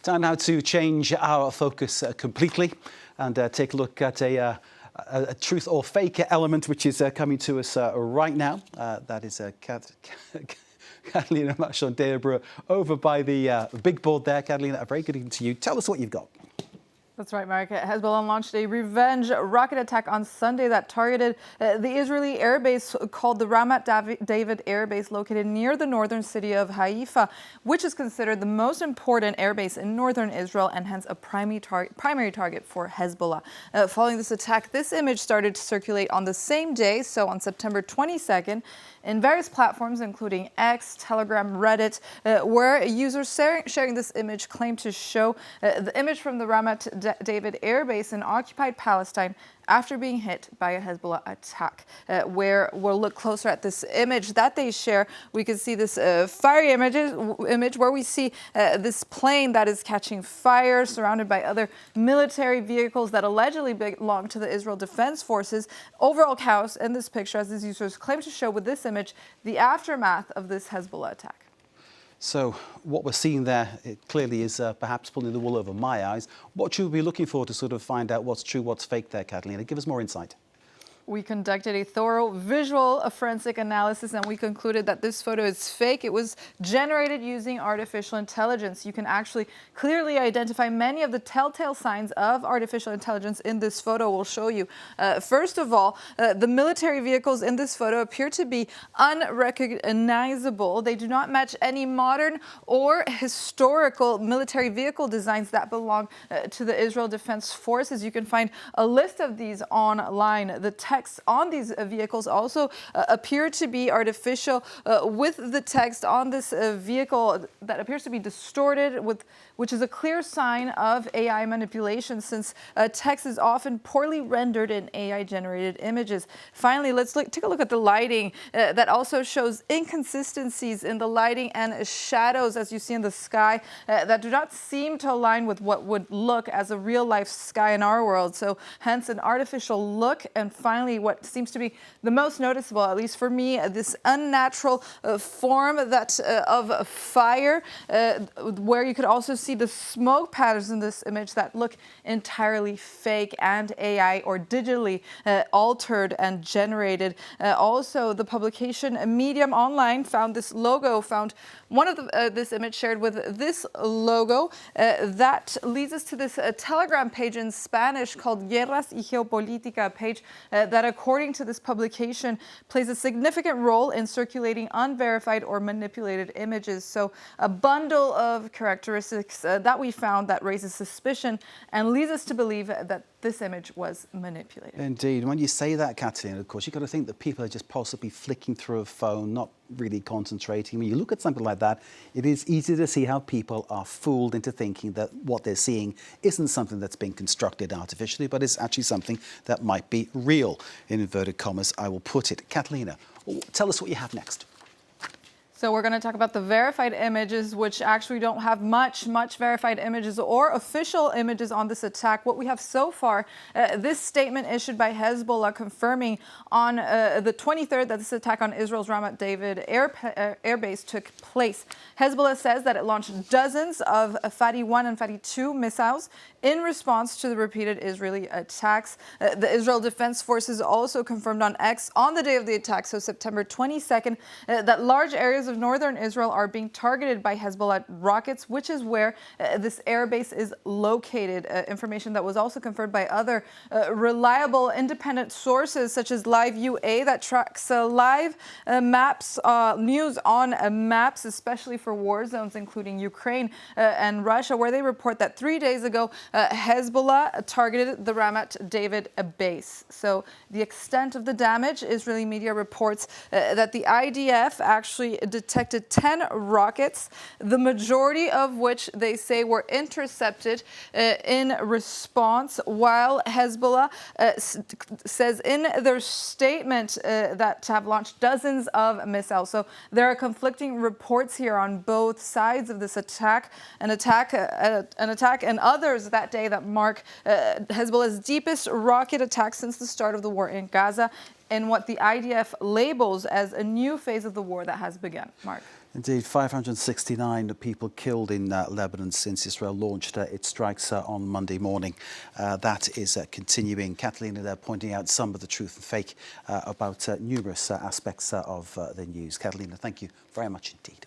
Time now to change our focus completely and take a look at a truth or fake element which is coming to us right now. That is Catalina Machon-Deibra over by the big board there. Catalina, a very good evening to you. Tell us what you've got. That's right, Mark. Hezbollah launched a revenge rocket attack on Sunday that targeted the Israeli airbase called the Ramat David airbase located near the northern city of Haifa, which is considered the most important airbase in northern Israel and hence a primary target for Hezbollah. Following this attack, this image started to circulate on the same day, so on September 22nd, in various platforms including X, Telegram, Reddit, where users sharing this image claim to show the image from the Ramat David airbase in occupied Palestine after being hit by a Hezbollah attack. Where we'll look closer at this image that they share, we can see this fiery image where we see this plane that is catching fire surrounded by other military vehicles that allegedly belong to the Israel Defense Forces. Overall chaos in this picture, as these users claim to show with this image the aftermath of this Hezbollah attack. So what we're seeing there, it clearly is perhaps pulling the wool over my eyes. What should we be looking for to sort of find out what's true, what's fake there, Catalina? Give us more insight. We conducted a thorough visual forensic analysis and we concluded that this photo is fake. It was generated using artificial intelligence. You can actually clearly identify many of the telltale signs of artificial intelligence in this photo. We'll show you. First of all, the military vehicles in this photo appear to be unrecognizable. They do not match any modern or historical military vehicle designs that belong to the Israel Defense Forces. You can find a list of these online. The text on these vehicles also appear to be artificial, with the text on this vehicle that appears to be distorted, which is a clear sign of AI manipulation since text is often poorly rendered in AI-generated images. Finally, let's take a look at the lighting that also shows inconsistencies in the lighting and shadows, as you see in the sky, that do not seem to align with what would look as a real-life sky in our world. So hence an artificial look. And finally, what seems to be the most noticeable, at least for me, this unnatural form that of fire, where you could also see the smoke patterns in this image that look entirely fake and AI or digitally altered and generated. Also, the publication Medium Online found this logo, found one of this image shared with this logo that leads us to this Telegram page in Spanish called Guerras y Geopolítica page that, according to this publication, plays a significant role in circulating unverified or manipulated images. So a bundle of characteristics that we found that raises suspicion and leads us to believe that this image was manipulated. Indeed. When you say that, Catalina, of course, you've got to think that people are just possibly flicking through a phone, not really concentrating. When you look at something like that, it is easy to see how people are fooled into thinking that what they're seeing isn't something that's been constructed artificially, but is actually something that might be real. In inverted commas, I will put it. Catalina, tell us what you have next. So we're going to talk about the verified images, which actually don't have much verified images or official images on this attack. What we have so far, this statement issued by Hezbollah confirming on the 23rd that this attack on Israel's Ramat David airbase took place. Hezbollah says that it launched dozens of Fadi 1 and Fadi 2 missiles in response to the repeated Israeli attacks. The Israel Defense Forces also confirmed on X on the day of the attack, so September 22nd, that large areas of northern Israel are being targeted by Hezbollah rockets, which is where this airbase is located. Information that was also confirmed by other reliable independent sources such as Live UA that tracks live maps, news on maps, especially for war zones, including Ukraine and Russia, where they report that 3 days ago, Hezbollah targeted the Ramat David base. So the extent of the damage, Israeli media reports that the IDF actually detected 10 rockets, the majority of which they say were intercepted in response, while Hezbollah says in their statement that have launched dozens of missiles. So there are conflicting reports here on both sides of this attack, an attack and others that day that mark Hezbollah's deepest rocket attack since the start of the war in Gaza, and what the IDF labels as a new phase of the war that has begun. Mark. Indeed, 569 people killed in Lebanon since Israel launched its strikes on Monday morning. That is continuing. Catalina there pointing out some of the truth and fake about numerous aspects of the news. Catalina, thank you very much indeed.